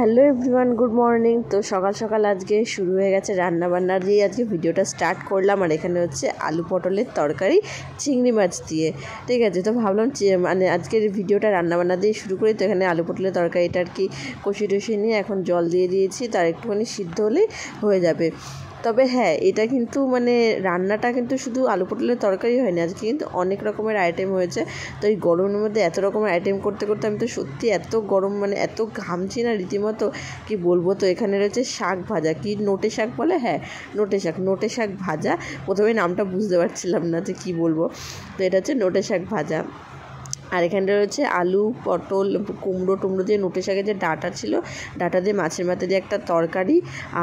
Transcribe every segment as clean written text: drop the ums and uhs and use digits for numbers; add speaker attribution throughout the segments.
Speaker 1: Hello everyone, good morning. তো সকাল সকাল আজকে শুরু হয়ে গেছে রান্নাবান্না দিয়ে আজকে ভিডিওটা স্টার্ট করলাম। আর এখানে হচ্ছে আলু পটলের তরকারি চিংড়ি মাছ দিয়ে, ঠিক আছে। তো ভাবলাম মানে আজকের ভিডিওটা রান্নাবান্না দিয়ে শুরু করি। তো এখানে আলু পটলের তরকারিটা আর কি কষি টষি নিয়ে এখন জল দিয়ে দিয়েছি, তার একটুখানি সিদ্ধ হলেই হয়ে যাবে। তবে হ্যাঁ, এটা কিন্তু মানে রান্নাটা কিন্তু শুধু আলু পটলের তরকারি হয়নি, আজকে কিন্তু অনেক রকমের আইটেম হয়েছে। তো এই গরমের মধ্যে এত রকমের আইটেম করতে করতে আমি তো সত্যি এত গরম, মানে এত ঘামছি না রীতিমতো, কি বলবো। তো এখানে রয়েছে শাক ভাজা, কি নোটে শাক বলে, হ্যাঁ নোটে শাক ভাজা। প্রথমে নামটা বুঝতে পারছিলাম না যে কী বলবো। তো এটা হচ্ছে নোটে শাক ভাজা। আর এখানটা রয়েছে আলু পটল কুমড়ো দিয়ে নোটে শাকের যে ডাঁটা ছিল, ডাঁটা দিয়ে মাছের মাথা দিয়ে একটা তরকারি।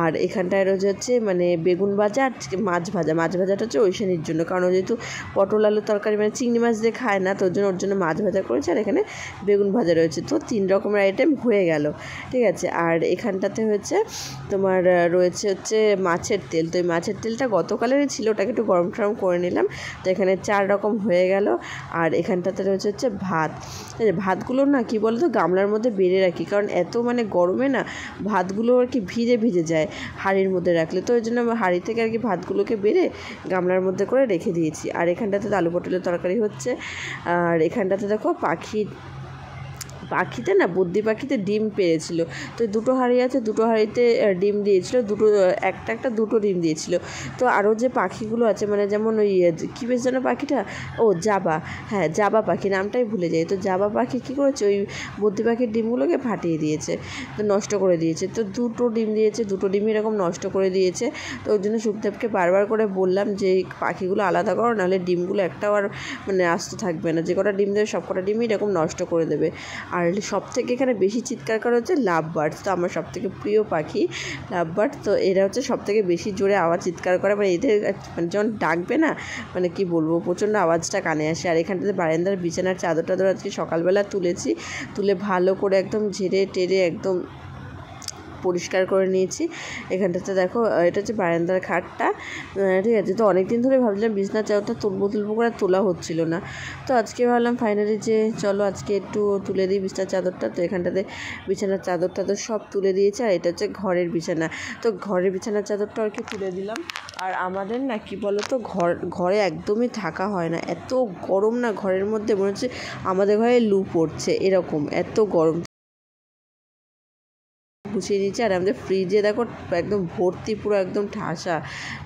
Speaker 1: আর এখানটায় রয়েছে হচ্ছে মানে বেগুন ভাজা আর মাছ ভাজাটা হচ্ছে ঐশানির জন্য, কারণ ও যেহেতু পটল আলুর তরকারি মানে চিংড়ি মাছ দিয়ে খায় না, তো ওর জন্য মাছ ভাজা করেছে। আর এখানে বেগুন ভাজা রয়েছে। তো 3 রকমের আইটেম হয়ে গেল, ঠিক আছে। আর এখানটাতে হচ্ছে তোমার রয়েছে হচ্ছে মাছের তেল। তো এই মাছের তেলটা গতকালেরই ছিল, ওটাকে একটু গরম টরম করে নিলাম। তো এখানে 4 রকম হয়ে গেল। আর এখানটাতে রয়েছে হচ্ছে ভাত। ভাতগুলো না কি বলতো গামলার মধ্যে বেড়ে রাখি, কারণ এত মানে গরমে না ভাতগুলো আর কি ভিজে যায় হাঁড়ির মধ্যে রাখলে। তো ওই জন্য হাঁড়ি থেকে আর কি ভাতগুলোকে বেড়ে গামলার মধ্যে করে রেখে দিয়েছি। আর এখানটাতে আলু পটলের তরকারি হচ্ছে। আর এখানটাতে দেখো পাখিতে না বুদ্ধি পাখিতে ডিম পেড়েছিল। তো 2টো হাঁড়ি আছে, 2টো হাঁড়িতে ডিম দিয়েছিল, একটা দুটো ডিম দিয়েছিল। তো আরও যে পাখিগুলো আছে মানে যেমন ওই কী বেশ যেন পাখিটা, জাবা, হ্যাঁ জাবা পাখি, নামটাই ভুলে যাই। তো জাবা পাখি কী করেছে, ওই বুদ্ধি পাখির ডিমগুলোকে ফাটিয়ে দিয়েছে, তো নষ্ট করে দিয়েছে। তো 2টো ডিম দিয়েছে, 2টো ডিমই এরকম নষ্ট করে দিয়েছে। তো ওই জন্য সুখদেবকে বারবার করে বললাম যে এই পাখিগুলো আলাদা করো, নাহলে ডিমগুলো একটাও আর মানে আস্ত থাকবে না, যে কটা ডিম দেবে সব কটা ডিমই এরকম নষ্ট করে দেবে। আর সবথেকে এখানে বেশি চিৎকার করা হচ্ছে লাভ বার্ডস। তো আমার সবথেকে প্রিয় পাখি লাভ বার্ড। তো এরা হচ্ছে সবথেকে বেশি জোরে আওয়াজ চিৎকার করে, মানে এদের মানে যখন ডাকবে না মানে কি বলবো প্রচণ্ড আওয়াজটা কানে আসে। আর এখানটাতে বারান্দার বিছানার চাদর আজকে সকালবেলা তুলে ভালো করে একদম ঝেড়ে টেরে একদম পরিষ্কার করে নিয়েছি। এখানটাতে দেখো এটা হচ্ছে বারান্দার খাটটা, ঠিক আছে। তো অনেক দিন ধরে ভাবছিলাম বিছনার চাদরটা তুলবো করে তোলা হচ্ছিল না। তো আজকে ভাবলাম ফাইনালি যে চলো আজকে একটু তুলে দিই বিছনার চাদরটা। তো এখানটাতে বিছানার চাদরটা তো সব তুলে দিয়েছে। আর এটা হচ্ছে ঘরের বিছানা। তো ঘরের বিছানার চাদরটা আর কি তুলে দিলাম। আর আমাদের না কি বলো তো ঘরে একদমই থাকা হয় না, এত গরম না ঘরের মধ্যে, মনে হচ্ছে আমাদের ঘরে লু পড়ছে এরকম, এত গরম। গুছিয়ে নিয়েছি। আর আমাদের ফ্রিজে দেখো একদম ভর্তি, পুরো একদম ঠাসা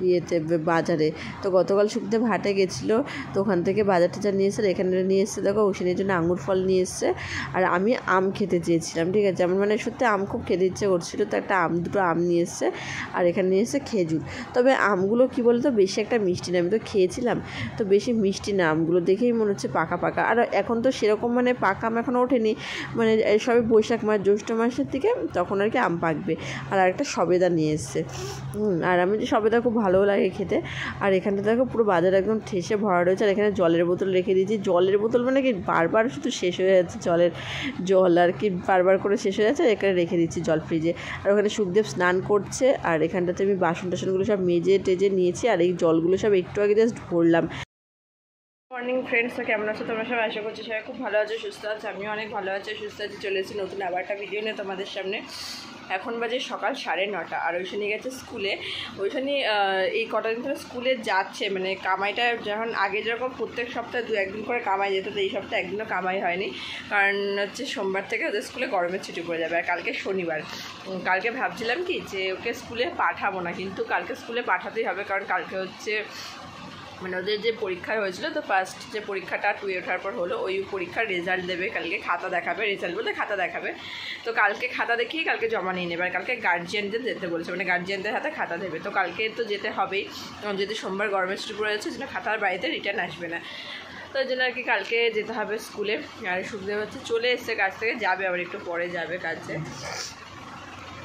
Speaker 1: ইয়েতে বাজারে। তো গতকাল শুকতে হাটে গেছিলো, তো ওখান থেকে বাজার টাজার নিয়ে এসে এখানে নিয়ে এসছে দেখো ঐশানির জন্য আঙুর ফল নিয়ে এসছে। আর আমি আম খেতে চেয়েছিলাম, ঠিক আছে। আমার মানে সত্যি আম খুব খেতে ইচ্ছে করছিলো, তো দুটো আম নিয়ে এসছে। আর এখানে নিয়ে এসছে খেজুর। তবে আমগুলো কি বলতো বেশি একটা মিষ্টি না, আমি তো খেয়েছিলাম, তো বেশি মিষ্টি না আমগুলো, দেখেই মনে হচ্ছে পাকা। আর এখন তো সেরকম মানে পাকা আম এখনও ওঠেনি, মানে সবে বৈশাখ মাস জ্যৈষ্ঠ মাসের দিকে তখন আর কি আম পাকবে। আর একটা সবেদা নিয়ে এসছে, আর আমি যে সবেদা খুব ভালোও লাগে খেতে। আর এখানটা দেখো পুরো বাজার একদম ঠেসে ভরা রয়েছে। আর এখানে জলের বোতল রেখে দিয়েছি। জলের বোতল মানে কি বারবার শুধু শেষ হয়ে যাচ্ছে, জল আর কি বারবার করে শেষ হয়ে যাচ্ছে। আর এখানে রেখে দিচ্ছি জল ফ্রিজে। আর ওখানে সুখদেব স্নান করছে। আর এখানটাতে আমি বাসন টাসনগুলো সব মেজে টেজে নিয়েছি। আর এই জলগুলো সব একটু আগে জাস্ট ভরলাম। মর্নিং ফ্রেন্ডস, তো কেমন আছো তোমরা সবাই? আশা করছি সবাই খুব ভালো আছো, সুস্থ আছো। আমিও অনেক ভালো আছি, সুস্থ আছি। চলে এসেছি নতুন আবার একটা ভিডিও নিয়ে তোমাদের সামনে। এখন বাজে সকাল 9:30। আর ঐশানি গেছে স্কুলে। ঐশানি এই কটা দিন ধরে স্কুলে যাচ্ছে, মানে কামাইটা যখন আগে যেরকম প্রত্যেক সপ্তাহে 2-1 দিন করে কামাই যেত, তো এই সপ্তাহে একদিনও কামাই হয়নি, কারণ হচ্ছে সোমবার থেকে ওদের স্কুলে গরমের ছুটি পড়ে যাবে। আর কালকে শনিবার। কালকে ভাবছিলাম কি যে ওকে স্কুলে পাঠাবো না, কিন্তু কালকে স্কুলে পাঠাতেই হবে, কারণ কালকে হচ্ছে মানে ওদের যে পরীক্ষা হয়েছিল, তো ফার্স্ট যে পরীক্ষাটা 2 ওঠার পর হলো, ওই পরীক্ষার রেজাল্ট দেবে কালকে, খাতা দেখাবে, রেজাল্ট বলতে খাতা দেখাবে। তো কালকে খাতা দেখিয়ে কালকে জমা নিয়ে নেবে। আর কালকে গার্জিয়ানদের যেতে বলেছে, মানে গার্জিয়ানদের হাতে খাতা দেবে। তো কালকে তো যেতে হবেই, যেহেতু সোমবার গরমের ছুটি পড়ে যাচ্ছে, যেন খাতার বাড়িতে রিটার্ন আসবে না। তো ওই জন্য আর কি কালকে যেতে হবে স্কুলে। আর সুখদেব হচ্ছে চলে এসছে কাজ থেকে, যাবে আবার একটু পরে যাবে কাজে।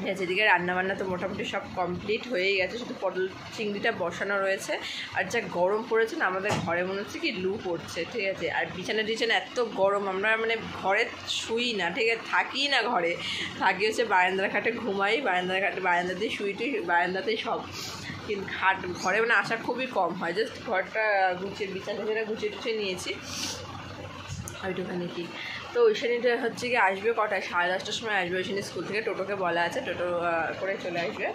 Speaker 1: ঠিক আছে, এদিকে রান্নাবান্না তো মোটামুটি সব কমপ্লিট হয়েই গেছে, শুধু পটল চিংড়িটা বসানো রয়েছে। আর যা গরম পড়েছে না আমাদের ঘরে, মনে হচ্ছে কি লু পড়ছে, ঠিক আছে। আর বিছানা এত গরম, আমরা মানে ঘরে শুই না, ঠিক আছে, থাকি না ঘরে, থাকি হচ্ছে বারান্দার খাটে, ঘুমাই বারান্দাতেই শুই টুই, বারান্দাতেই সব। কিন্তু ঘরে মানে আসা খুবই কম হয়, জাস্ট ঘরটা গুছিয়ে বিছানা গুছিয়ে টুছিয়ে নিয়েছি ওইটুখানি কি। তো ঐশানীটা হচ্ছে কি আসবে কটায়, 10:30টার সময় আসবে ঐশানী স্কুল থেকে, টোটোকে বলা আছে, টোটো করে চলে আসবে।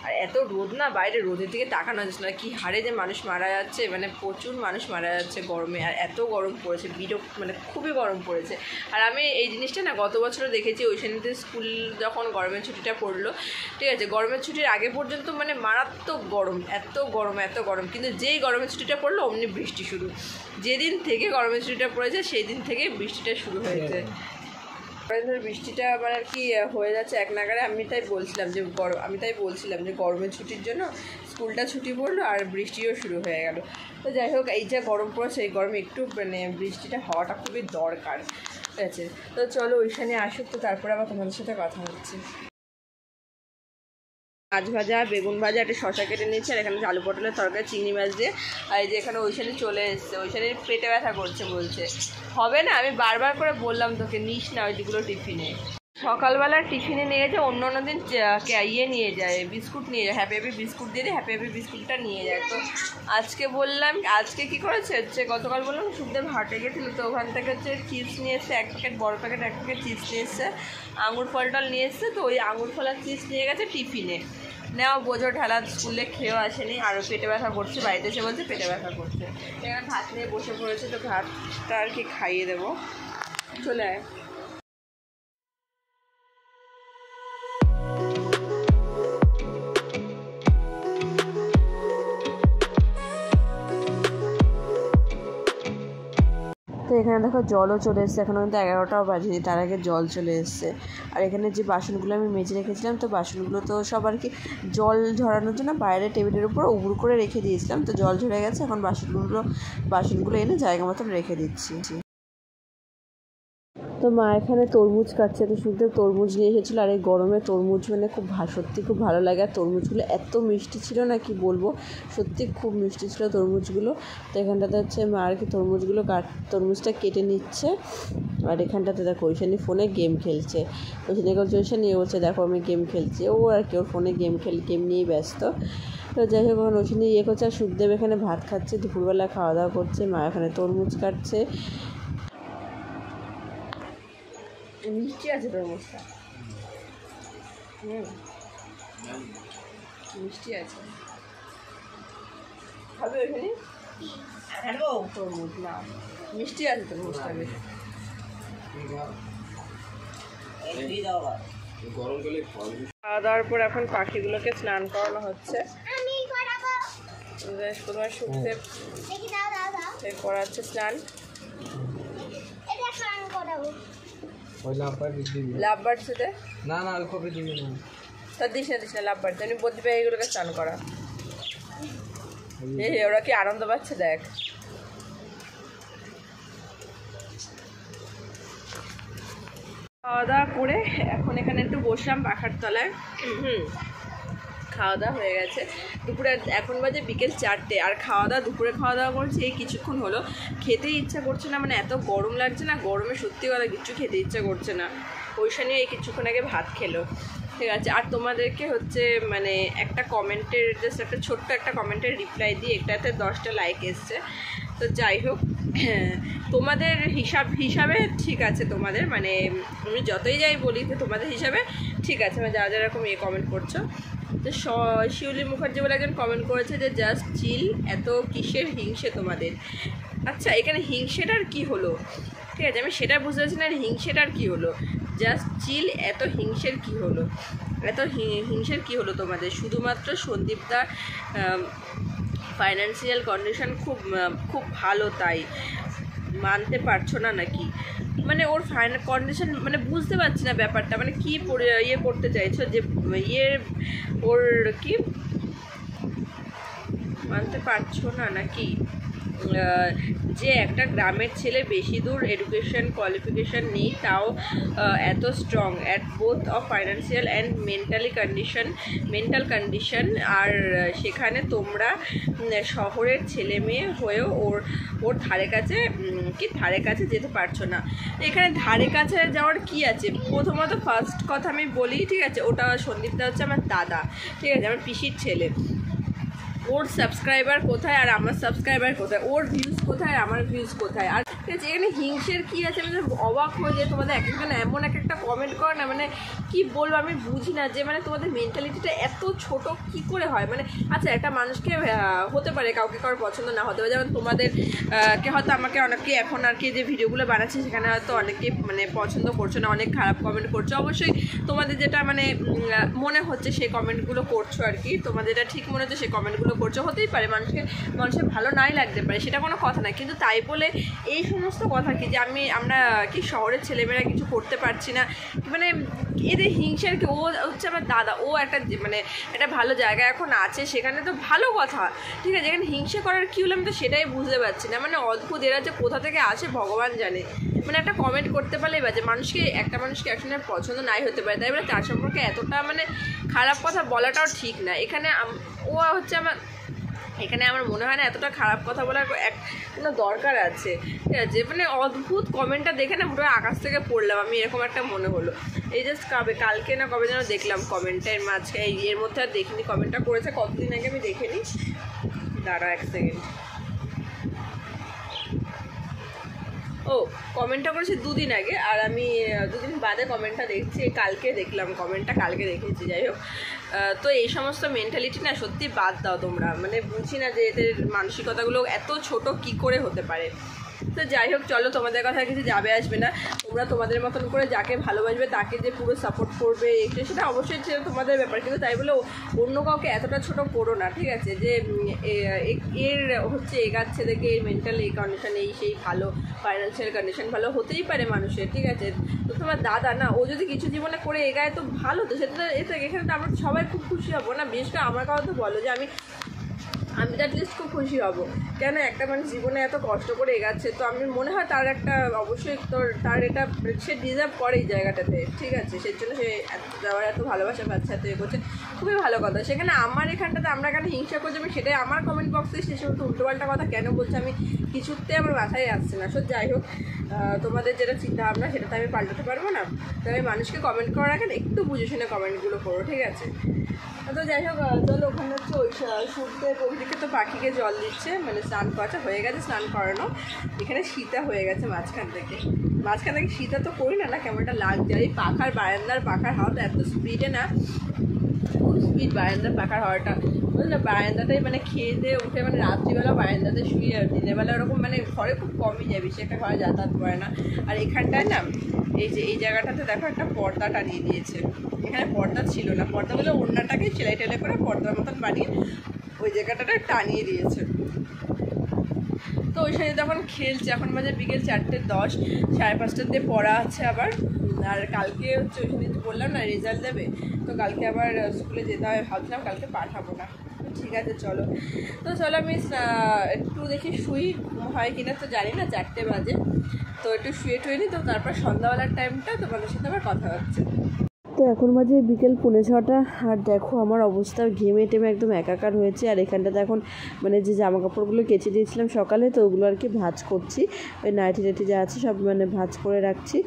Speaker 1: আর এত রোদ না, বাইরে রোদের দিকে তাকানো যাচ্ছে না, কী হারে যে মানুষ মারা যাচ্ছে, মানে প্রচুর মানুষ মারা যাচ্ছে গরমে। আর এত গরম পড়েছে, মানে খুবই গরম পড়েছে। আর আমি এই জিনিসটা না গত বছরও দেখেছি, ঐশানীদের স্কুল যখন গরমের ছুটিটা পড়লো, ঠিক আছে, গরমের ছুটির আগে পর্যন্ত মানে মারাত্মক গরম, এত গরম এত গরম, কিন্তু যেই গরমের ছুটিটা পড়লো অমনি বৃষ্টি শুরু। যেদিন থেকে গরমের ছুটিটা পড়েছে সেই দিন থেকে বৃষ্টিটা শুরু হয়েছে। ধর বৃষ্টিটা মানে আর কি হয়ে যাচ্ছে এক নাগারে। আমি তাই বলছিলাম যে গরমের ছুটির জন্য স্কুলটা ছুটি পড়লো আর বৃষ্টিও শুরু হয়ে গেল। তো যাই হোক, এই যে গরম পড়েছে, এই গরমে একটু মানে বৃষ্টিটা হওয়াটা খুবই দরকার, ঠিক আছে। তো চলো ঐশানী আসুক, তো তারপরে আবার তোমাদের সাথে কথা হচ্ছে। মাছ ভাজা, বেগুন ভাজা, একটা শশা কেটে নিয়েছি, আর এখানে আলু পটলের তরকারি, চিংড়ি মাছ দিয়ে। আর এই যে এখানে ঐশানী চলে এসছে, ঐশানীর পেটে ব্যথা করছে, বলছে হবে না। আমি বারবার করে বললাম তোকে নিস না ওইগুলো টিফিনে। সকালবেলার টিফিনে নিয়ে যায়, অন্য দিন ইয়ে নিয়ে যায়, বিস্কুট নিয়ে যায়, হ্যাপি হ্যাপি বিস্কুট দিয়ে হ্যাপি হ্যাপি বিস্কুটটা নিয়ে যায়। তো আজকে বললাম, আজকে কী করেছে হচ্ছে, গতকাল বললাম সুখদেব হাটে গেছিলো, তো ওখান থেকে হচ্ছে চিপস নিয়ে এসছে, এক প্যাকেট, বড় প্যাকেট এক প্যাকেট চিপস নিয়ে এসছে, আঙুর ফল টল নিয়ে এসছে। তো ওই আঙুর ফল আর চিপস নিয়ে গেছে টিফিনে, নেওয়া বোঝো ঢালা, স্কুলে খেয়েও আসেনি, আরও পেটে ব্যথা করছে, বাড়িতে এসে বলছে পেটে ব্যথা করছে। এখানে ভাত নিয়ে বসে পড়েছে, তো ভাতটা আর কি খাইয়ে দেবো, চলে আয়। তো এখানে দেখো জলও চলে এসছে, এখনও কিন্তু 11টাও বাজেনি, তার আগে জল চলে এসছে। আর এখানে যে বাসনগুলো আমি মেজে রেখেছিলাম, তো বাসনগুলো তো সব আর কি জল ঝরানোর জন্য বাইরে টেবিলের উপর উবুড় করে রেখে দিয়েছিলাম, তো জল ঝরে গেছে, এখন বাসনগুলো এনে জায়গা মতন রেখে দিচ্ছি। তো মা এখানে তরমুজ কাটছে, তো শুধু তরমুজ নিয়ে এসেছিলো। আর এই গরমে তরমুজ মানে সত্যি খুব ভালো লাগে। আর তরমুজগুলো এত মিষ্টি ছিল না, কি বলবো, সত্যি খুব মিষ্টি ছিল তরমুজগুলো। তো এখানটাতে হচ্ছে মা আর কি তরমুজটা কেটে নিচ্ছে। আর এখানটাতে দেখো ঐশানী ফোনে গেম খেলছে, ঐশানী বলছে দেখো আমি গেম খেলছি, ও আর কি ওর ফোনে গেম নিয়েই ব্যস্ত। তো যাই হোক, এখন ঐশানী করছে, আর সুখদেব এখানে ভাত খাচ্ছে, দুপুরবেলা খাওয়া দাওয়া করছে, মা এখানে তরমুজ কাটছে। মিষ্টি আছে তরমুজটা, মিষ্টি আছে, খাবে ওইখানে তরমুজ না, মিষ্টি আছে তরমুজটা বেশ। খাওয়া দাওয়ার পর এখন পাখিগুলোকে স্নান করানো হচ্ছে, প্রথমে সুখদেব করাচ্ছে স্নান। লাভবার সাথে না তা দিস না লাভবার, তুমি বলতে এগুলোকে স্নান করা। ওরা কি আনন্দ পাচ্ছে দেখ। খাওয়া দাওয়া করে এখন এখানে একটু বসলাম পাখার তলায়। খাওয়া দাওয়া হয়ে গেছে, দুপুরে এখন বাজে বিকেল 4টে, আর দুপুরে খাওয়া দাওয়া করছি এই কিছুক্ষণ হলো। খেতেই ইচ্ছা করছে না, মানে এত গরম লাগছে না, গরমে সত্যি কথা কিচ্ছু খেতে ইচ্ছা করছে না। ঐশানী এই কিছুক্ষণ আগে ভাত খেলো, ঠিক আছে। আর তোমাদেরকে হচ্ছে মানে একটা কমেন্টের জাস্ট একটা ছোট্ট একটা কমেন্টের রিপ্লাই দিই, এটাতে 10টা লাইক এসছে। তো যাই হোক, তোমাদের হিসাবে ঠিক আছে, তোমাদের মানে আমি যতই যাই বলি তো তোমাদের হিসাবে ঠিক আছে, মানে যারা এরকম কমেন্ট করছো। তো শিউলি মুখার্জি বলে একজন কমেন্ট করেছে যে জাস্ট চিল, এত কিসের হিংসে তোমাদের। আচ্ছা, এখানে হিংসেটার কি হলো, ঠিক আছে, আমি সেটা বুঝতে পারছি না, হিংসেটার কি হলো, জাস্ট চিল, এত হিংসের কি হলো, তোমাদের? শুধুমাত্র সন্দীপদার ফাইন্যান্সিয়াল কন্ডিশন খুব ভালো, তাই মানতে পারছো না নাকি? মানে ওর কন্ডিশন মানে বুঝতে পারছি না ব্যাপারটা, মানে কি করতে চাইছো যে ওর কি মানতে পারছো না নাকি? যে একটা গ্রামের ছেলে বেশি দূর এডুকেশন কোয়ালিফিকেশান নেই, তাও এত strong at both of financial and mental condition, আর সেখানে তোমরা শহরের ছেলে মেয়ে হয়েও ওর ধারে কাছে যেতে পারছো না। এখানে ধারে কাছে যাওয়ার কি আছে? প্রথমত ফার্স্ট কথা আমি বলি, ঠিক আছে, ওটা সন্দীপদা হচ্ছে আমার দাদা, ঠিক আছে, আমার পিসির ছেলে।
Speaker 2: ওর সাবস্ক্রাইবার কোথায় আর আমার সাবস্ক্রাইবার কোথায়, ওর ভিউজ কোথায় আমার ভিউজ কোথায়। আর ঠিক আছে, এখানে হিংসের কী আছে, মানে অবাক হয়ে যায় তোমাদের এক একজন এমন এক একটা কমেন্ট করে না, মানে কি বলবো আমি বুঝি না যে মানে তোমাদের মেন্টালিটিটা এত ছোট কি করে হয়। মানে আচ্ছা একটা মানুষকে হতে পারে কাউকে কারোর পছন্দ না হতে পারে, যেমন তোমাদের কে হয়তো আমাকে অনেকে এখন আর কি যে ভিডিওগুলো বানাচ্ছে সেখানে হয়তো অনেকে মানে পছন্দ করছো না, অনেক খারাপ কমেন্ট করছো। অবশ্যই তোমাদের যেটা মানে মনে হচ্ছে সেই কমেন্টগুলো করছো আর কি, তোমাদের যেটা ঠিক মনে হচ্ছে সেই কমেন্টগুলো করছো। হতেই পারে মানুষের ভালো নাই লাগতে পারে, সেটা কোনো কথা না, কিন্তু তাই বলে এই সমস্ত কথা কি যে আমরা কি শহরের ছেলেমেয়েরা কিছু করতে পারছি না, মানে এদের হিংসার কি। ও হচ্ছে আমার দাদা, ও একটা মানে একটা ভালো জায়গায় এখন আছে, সেখানে তো ভালো কথা, ঠিক আছে, এখানে হিংসা করার কী হলো আমি তো সেটাই বুঝতে পারছি না। মানে অদ্ভুত, এরা যে কোথা থেকে আসে ভগবান জানে। মানে একটা কমেন্ট করতে পারলেই বা যে একটা মানুষকে একজনের পছন্দ নাই হতে পারে, তাই বলে তার সম্পর্কে এতটা মানে খারাপ কথা বলাটাও ঠিক না। এখানে ও হচ্ছে এখানে আমার মনে হয় না এতটা খারাপ কথা বলার কোনো দরকার আছে, ঠিক আছে। মানে অদ্ভুত কমেন্টটা দেখে না পুরো আকাশ থেকে পড়লাম আমি, এরকম একটা মনে হলো। এই জাস্ট কালকে না কবে যেন দেখলাম কমেন্টের মাঝখানে, এর মধ্যে আর দেখিনি কমেন্টটা করেছে কতদিন আগে আমি দেখিনি, দাঁড়া এক সেকেন্ড। ও কমেন্টটা করেছি 2 দিন আগে, আর আমি 2 দিন বাদে কমেন্টটা দেখছি, কালকে দেখলাম কমেন্টটা, কালকে দেখেছি। যাই হোক, তো এই সমস্ত মেন্টালিটি না সত্যি বাদ দাও তোমরা, মানে বুঝি না যে এদের মানসিকতাগুলো এত ছোট কি করে হতে পারে। তো যাই হোক চলো, তোমাদের কথা কিছু যাবে আসবে না, তোমরা তোমাদের মতন করে যাকে ভালোবাসবে তাকে যে পুরো সাপোর্ট করবে সেটা অবশ্যই সেটা তোমাদের ব্যাপার, কিন্তু তাই বলে অন্য কাউকে এতটা ছোট করো না, ঠিক আছে। যে এর হচ্ছে এগাচ্ছে দেখে এর মেন্টাল এই কন্ডিশন এই সেই ভালো, ফাইন্যান্সিয়াল কন্ডিশন ভালো হতেই পারে মানুষের, ঠিক আছে। তো তোমার দাদা না, ও যদি কিছু জীবনে করে এগায় তো ভালো, তো সেটা এখানে তো আমরা সবাই খুব খুশি হবো না। বিশেষ করে আমার কথা তো বলো যে আমি তো অ্যাটলিস্ট খুব খুশি হব, কেন একটা মানুষ জীবনে এত কষ্ট করে এগাচ্ছে, তো আমি মনে হয় তার একটা অবশ্যই তার এটা সে ডিজার্ভ করে এই জায়গাটাতে, ঠিক আছে। সেই জন্য সে যাওয়ার এত ভালোবাসা পাচ্ছে, এত এ করছে, খুবই ভালো কথা। সেখানে আমার এখানটাতে আমরা কেন হিংসা করছি, আমি সেটাই আমার কমেন্ট বক্সে সে সমস্ত উল্টোপাল্টা কথা কেন বলছে আমি কিছুতে আমার মাথায় আসছে না। সো যাই হোক, তোমাদের যেটা চিন্তা ভাবনা সেটা তো আমি পাল্টাতে পারবো না, তবে মানুষকে কমেন্ট করার আগে একটু বুঝে শুনে কমেন্টগুলো করো, ঠিক আছে। তো যাই হোক, চলো ওখানে হচ্ছে ওই সূর্যের ওইদিকে তো পাখিকে জল দিচ্ছে, মানে স্নান করাটা হয়ে গেছে, স্নান করানো, এখানে শীতা হয়ে গেছে মাঝখান থেকে শীতা তো করি না, কেমনটা লাগছে। আর এই বারান্দার পাখার হাওয়াটা এত স্পিডে না, খুব স্পিড বারান্দার পাখার হাওয়াটা, বুঝলে। বারান্দাটাই মানে খেয়ে দিয়ে উঠে মানে রাত্রিবেলা বারান্দাতে শুয়ে, আর দিনের বেলা ওরকম মানে ঘরে খুব কমই যায়, বেশি একটা ঘরে যাতায়াত করে না। আর এখানটায় না এই জায়গাটাতে দেখো একটা পর্দা টানিয়ে দিয়েছে, এখানে পর্দা ছিল না, পর্দা বলে ওড়নাটাকে সেলাই টেলাই করে পর্দার মতন বানিয়ে ওই জায়গাটাতে টানিয়ে দিয়েছে। তো ওই সাথে তখন খেলছে, এখন বাজে বিকেল 4:10, 5:30 দিয়ে পড়া আছে আবার। আর কালকে হচ্ছে ওই সাথে বললাম না রেজাল্ট দেবে, তো কালকে আবার স্কুলে যেতে হবে, ভাবছিলাম কালকে পাঠাবো না। ঠিক আছে চলো, আমি একটু দেখি শুই, হয় কিনা তো জানি না, 4টে বাজে, তো একটু শুয়ে নিই, তো তারপর সন্ধ্যাবেলার টাইমটা তোমাদের সাথে আবার কথা হচ্ছে।
Speaker 1: তো এখন বাজে বিকেল 5:45, আর দেখো আমার অবস্থা ঘেমে টেমে একদম একাকার হয়েছে। আর এখানটাতে এখন মানে যে জামা কাপড়গুলো কেচে দিয়েছিলাম সকালে, তো ওগুলো আর কি ভাঁজ করছি, ওই নাইটি যা আছে সব মানে ভাঁজ করে রাখছি।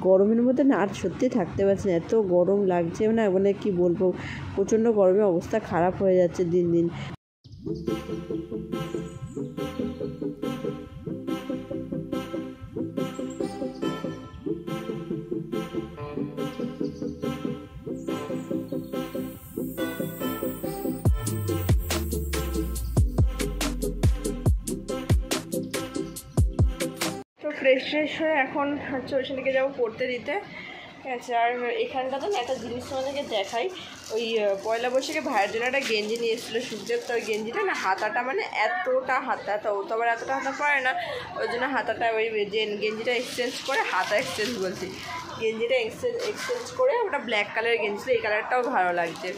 Speaker 1: গরমের মধ্যে না আর সত্যি থাকতে পারছি না, এত গরম লাগছে না, মানে কি বলবো, প্রচণ্ড গরমে অবস্থা খারাপ হয়ে যাচ্ছে দিন দিন।
Speaker 2: ফ্রেশ হয়ে এখন হচ্ছে ওই দিকে যাবো পড়তে দিতে, ঠিক আছে। আর এখানটাতে না একটা জিনিস তোমাদেরকে দেখাই, ওই পয়লা বৈশাখে ভাইয়ের জন্য একটা গেঞ্জি নিয়ে এসেছিলো সূর্যের, তো ওই গেঞ্জিটা না হাতাটা মানে এতটা হাতা, তো ও তো আবার এতটা হাতা পারে না, ওই জন্য হাতাটা ওই গেঞ্জিটা এক্সচেঞ্জ করে, গেঞ্জিটা এক্সচেঞ্জ করে ওটা ব্ল্যাক কালারের গেঞ্জি, এই কালারটাও ভালো লাগছে,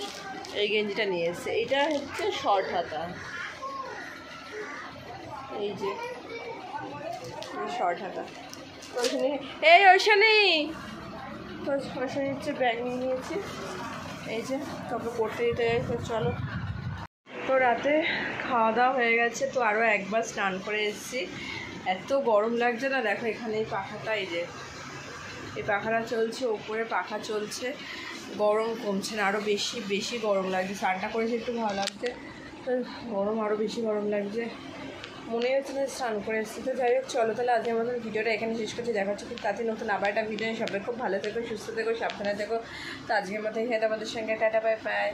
Speaker 2: এই গেঞ্জিটা নিয়ে এসছে। এটা হচ্ছে শর্ট হাতা, এই যে শর্ট হাতা। তো ওইখানে হচ্ছে ব্যাগ নিয়ে নিয়েছি, এই যে তোকে পড়তে দিতে যাই। তো চলো, তো রাতে খাওয়া দাওয়া হয়ে গেছে, তো আরও একবার স্নান করে এসেছি, এত গরম লাগছে না। দেখো এখানে এই পাখাটা, এই পাখাটা চলছে, ওপরে পাখা চলছে, গরম কমছে না, আরও বেশি গরম লাগছে। স্নানটা করেছি একটু ভালো লাগছে, গরম আরও বেশি গরম লাগছে, মনে হচ্ছে না স্নান করে এসেছি। তো যাই হোক, চলো তাহলে আজকের মতন ভিডিওটা এখানে শেষ করছি। দেখা হচ্ছে খুব তাড়াতাড়ি নতুন আবার একটা ভিডিও। সবাই খুব ভালো থেকো, সুস্থ থেকো, সাবধানে থেকো। তো আজকের মতো এখানে তোমাদের সঙ্গে টাটা, বাই বাই।